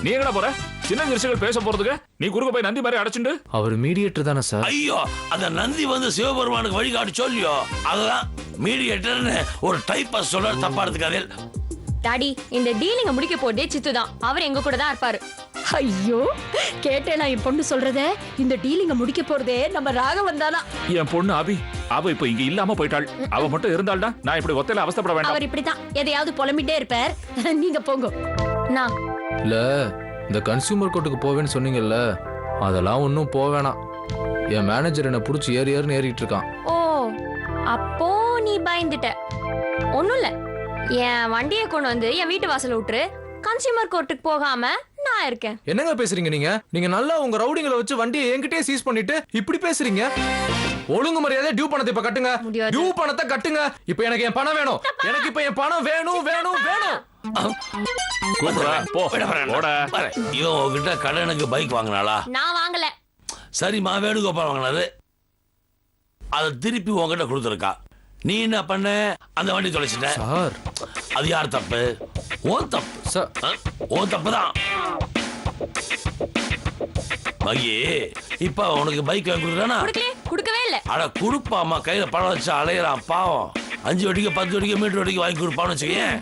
நீ எங்கடா போற? சின்ன நிறுஷங்கள் பேச போறதுக்கு நீ குறுக்க போய் நந்தி மாதிரி அடைச்சுண்டு. அவர் மீடியேட்டர் தானே சார்? ஐயோ, அந்த நந்தி வந்து சிவபெருமானுக்கு வழிகாட்டு சொல்லியோ, அதுதான் மீடியேட்டர்னு ஒரு டைப்பா சொல்ல தப்பா எடுத்துக்காதே. டாடி, இந்த டீலிங்க முடிக்க போதே சித்து தான். அவர் எங்க கூட தான் இருப்பாரு. ஐயோ, கேட்டேனா என் பொண்ணு சொல்றத? இந்த டீலிங்க முடிக்க போறதே நம்ம ராகவன் தானா? என் பொண்ணு அபி, அவ இப்ப இங்க இல்லாம போயிட்டாள். அவ மட்டும் இருந்தாள்டா நான் இப்படி ஒத்தையில அவஸ்தைப்பட வேண்டாம். அவர் இப்படித்தான் எதையாவது புலம்பிட்டே இருப்பார். நீங்க போங்க. நான் இல்ல, இந்த கன்சியூமர் கோர்ட்டுக்கு போவேன்னு சொன்னீங்கல்ல, அதெல்லாம் ஒன்றும் போவேணாம். என் மேனேஜர் என்ன புடிச்சு ஏறிட்டு இருக்கான். ஓ, அப்போ நீ பயந்துட்ட. ஒண்ணும் இல்ல, என் வண்டியை கொண்டு வந்து என் வீட்டு வாசல்ல விட்டுரு. கன்சியூமர் கோர்ட்டுக்கு போகாம நான் இருக்கேன். என்னங்க பேசுறீங்க நீங்க? நீங்க நல்லா உங்க ரவுடிங்களை வச்சு வண்டியை என்கிட்டயே சீஸ் பண்ணிட்டு இப்படி பேசுறீங்க. ஒழுங்கு மரியாதை டியூ பணத்தை இப்ப கட்டுங்க. டியூ பணத்தை கட்டுங்க. இப்ப எனக்கு என் பணம் வேணும். எனக்கு இப்ப என் பணம் வேணும் வேணும் வேணும். கூப்பிடுறா, போ. போடா. ஐயோ, உங்ககிட்ட கடனுக்கு பைக் வாங்கினாளா? நான் வாங்கல. சரிம்மா, வேணுகோபால் வாங்கினது. அதை திருப்பி உங்ககிட்ட கொடுத்துருக்கா. நீ என்ன பண்ண? அந்த வண்டி தொலைச்சிட்ட. சார், அது யார் தப்பு? ஓன் தப்பு சார். ஓன் தப்பு தான். மகி, இப்ப உனக்கு பைக் வாங்கி கொடுக்குறானா? கொடுக்கவே இல்ல. அட குடுப்பாமா, கையில பணம் வச்சு அலையறான் பாவம். 5 வட்டிக்கு 10 வட்டிக்கு மீட்டர் வட்டிக்கு வாங்கி கொடுப்பான்னு வச்சுக்கேன்.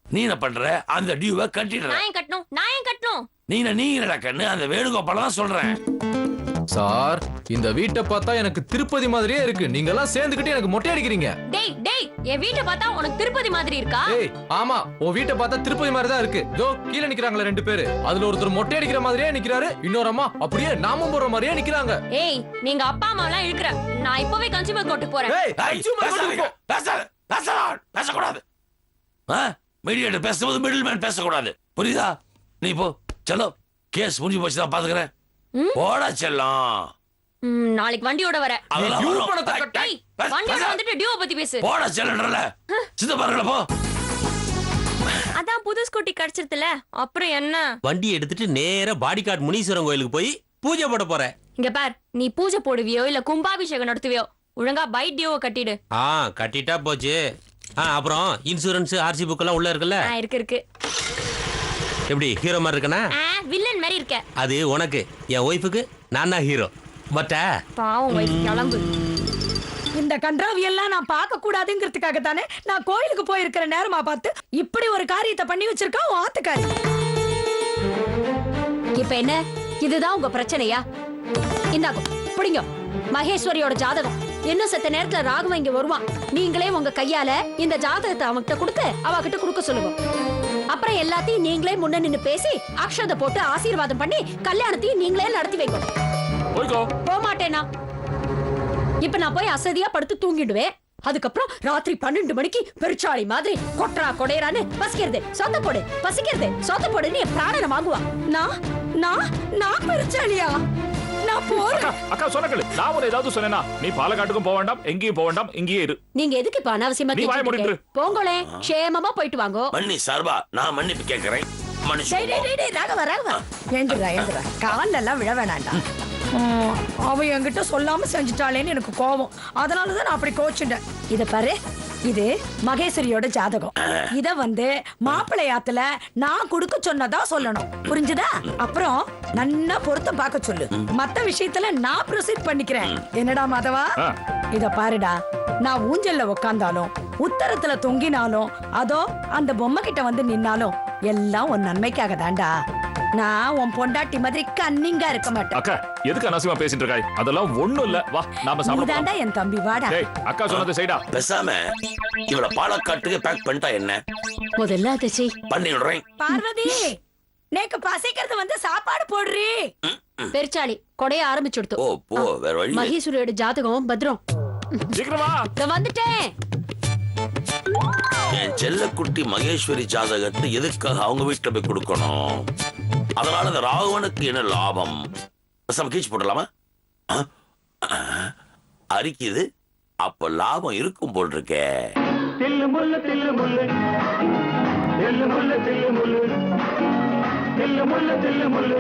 நீ என்ன பண்ற? அந்த டியூவை கட்டிடுற. நான் ஏன் கட்டணும்? நீ என்னடா கண்ணு? அந்த வேணுகோபால தான் சொல்றேன். சார், இந்த வீட்டை பார்த்தா எனக்கு திருப்பதி மாதிரியே இருக்கு. நீங்க எல்லாம் சேர்ந்துக்கிட்டு எனக்கு மொட்டை அடிக்கிறீங்க. டேய், என் வீட்டை பார்த்தா உனக்கு திருப்பதி மாதிரி இருக்கா? ஏய், ஆமா, உன் வீட்டை பார்த்தா திருப்பதி மாதிரி தான் இருக்கு. ஜோ, கீழ நிக்கறாங்களே 2 பேரு. அதுல ஒருத்தர் மொட்டை அடிக்கிற மாதிரியே நிக்கிறாரு. இன்னொரு அம்மா அப்படியே நாமம் போற மாதிரியே நிக்கிறாங்க. ஏய், நீங்க அப்பா அம்மா எல்லாம் இழுக்குற. நான் இப்பவே கன்சியூமர் கோர்ட்டுக்கு போறேன். ஏய், கன்சியூமர் கோர்ட்டுக்கு போ. பேசக்கூடாது. மீடியேட்டர் பேசும்போது மிடில் மேன் பேசக்கூடாது. புரியுதா? நீ போ. செல்லம், கேஸ் முடிஞ்சு போச்சு தான் பாத்துக்கிறேன். போடா செல்லம். நாளைக்கு வண்டியோட வர. வண்டியோட வந்துட்டு டியூ பத்தி பேசு. போடா செல்லன்றல. சித்த பாருங்கள போ. அதான் புது ஸ்கூட்டி கிடைச்சிருதுல, அப்புறம் என்ன? வண்டி எடுத்துட்டு நேரா பாடிகார்ட் முனீஸ்வரன் கோயிலுக்கு போய் பூஜை போட போறேன். இங்க பார், நீ பூஜை போடுவியோ இல்ல கும்பாபிஷேகம் நடத்துவியோ, ஒழுங்கா பைக் டியூவை கட்டிடு. கட்டிட்டா போச்சு. அப்புறம் இன்சூரன்ஸ் ஆர்சி புக் எல்லாம் உள்ள இருக்குல்ல? இருக்கு. எப்படி ஹீரோ மாதிரி இருக்கனா? வில்லன் மாதிரி இருக்க. அது உனக்கு. என் ஒய்ஃபுக்கு நான் தான் ஹீரோ. பட்டா பாவம் ஒய்ஃப் கிளம்பு. இந்த கன்றாவி எல்லாம் நான் பார்க்க கூடாதுங்கிறதுக்காக தானே நான் கோயிலுக்கு போயிருக்கிற நேரமா பார்த்து இப்படி ஒரு காரியத்தை பண்ணி வச்சிருக்கா உன் ஆத்துக்காரி. இப்ப என்ன, இதுதான் உங்க பிரச்சனையா? இந்தாங்க, புடிங்க. மகேஸ்வரியோட ஜாதகம். இன்னும் செத்த நேரத்துல ராகவன் இங்க வருவான். நீங்களே உங்க கையால இந்த ஜாதகத்தை அவன்கிட்ட கொடுத்து அவகிட்ட கொடுக்க சொல்லுங்க. அப்புறம் எல்லாத்தையும் நீங்களே முன்ன நின்னு பேசி அக்ஷதை போட்டு ஆசீர்வாதம் பண்ணி கல்யாணத்தையும் நீங்களே நடத்தி வைக்கணும். போக மாட்டேனா? இப்ப நான் போய் அசதியா படுத்து தூங்கிடுவேன். அதுக்கப்புறம் ராத்திரி 12 மணிக்கு பெருச்சாளி மாதிரி கொட்டரா கொடையறான்னு பசிக்கிறது சொத்த போடு, பசிக்கிறது சொத்த போடுன்னு என் பிராணனை வாங்குவா. நான் பெருச்சாளியா? நான் போறேன். அக்கா சொன்னக்கல, நான் ஒரு ஏதாவது சொன்னேனா? நீ பாலக்காட்டுக்கும் போக வேண்டாம், எங்கேயும் போக வேண்டாம், இங்கேயே இரு. நீங்க எதுக்கு இப்ப அனாவசியமா கேக்குறீங்க? போங்களே, க்ஷேமமா போயிட்டு வாங்கோ. மன்னி சார்பா நான் மன்னிப்பு கேக்குறேன். ராகவா ஏந்திரா காலெல்லாம் விழ வேணாண்டா. அவ என்கிட்ட சொல்லாம செஞ்சுட்டாளேன்னு எனக்கு கோபம். அதனாலதான் நான் அப்படி கோச்சுட்டேன். இத பாரு, இது மகேஸ்வரியோட ஜாதகம். இத வந்து மாப்பிள்ளையாத்துல நான் கொடுக்க சொன்னதா சொல்லணும். புரிஞ்சுதா? அப்புறம் நன்னா பொருத்தம் பார்க்க சொல்லு. மத்த விஷயத்துல நான் ப்ரொசீட் பண்ணிக்கிறேன். என்னடா மாதவா? இத பாருடா, நான் ஊஞ்சல்ல உட்கார்ந்தாலும் உத்தரத்துல தொங்கினாலும் அதோ அந்த பொம்மை கிட்ட வந்து நின்னாலும் எல்லாம் உன் நன்மைக்காக தான்டா. நான் உன் பொண்டாட்டி மாதிரி கன்னிங்கா இருக்க மாட்டேன். அக்கா, எதுக்கு அனாவசியமா பேசிட்டு இருக்காய்? அதெல்லாம் ஒண்ணும் இல்ல. வா, நாம சாப்பிடலாம். நீதான்டா என் தம்பி, வாடா. டேய், அக்கா சொன்னது செய்டா. பேசாம இவள பாலக்காட்டுக்கு பேக் பண்ணிட்டா என்ன? முதல்ல அதை செய். பண்ணி விடுறேன். பார்வதி, நேக்கு பசிக்கிறது வந்து சாப்பாடு போடுறீ. பெருச்சாளி கொடைய ஆரம்பிச்சுடுத்து. ஓ போ, வேற வழி. மகேஸ்வரியோட ஜாதகம் பத்ரம். சீக்கிரமா வந்துட்டேன். என் செல்லக்குட்டி மகேஸ்வரி ஜாதகத்தை எதுக்காக அவங்க வீட்டுல போய் கொடுக்கணும்? அதனால இந்த ராகவனுக்கு என்ன லாபம்? கீச்சு போடலாமா? அரிக்குது. அப்ப லாபம் இருக்கும் போல் இருக்கே. தில்லு முல்லு தில்லு முல்லு தில்லு முல்லு தில்லு முல்லு தில்லு முல்லு தில்லு முல்லு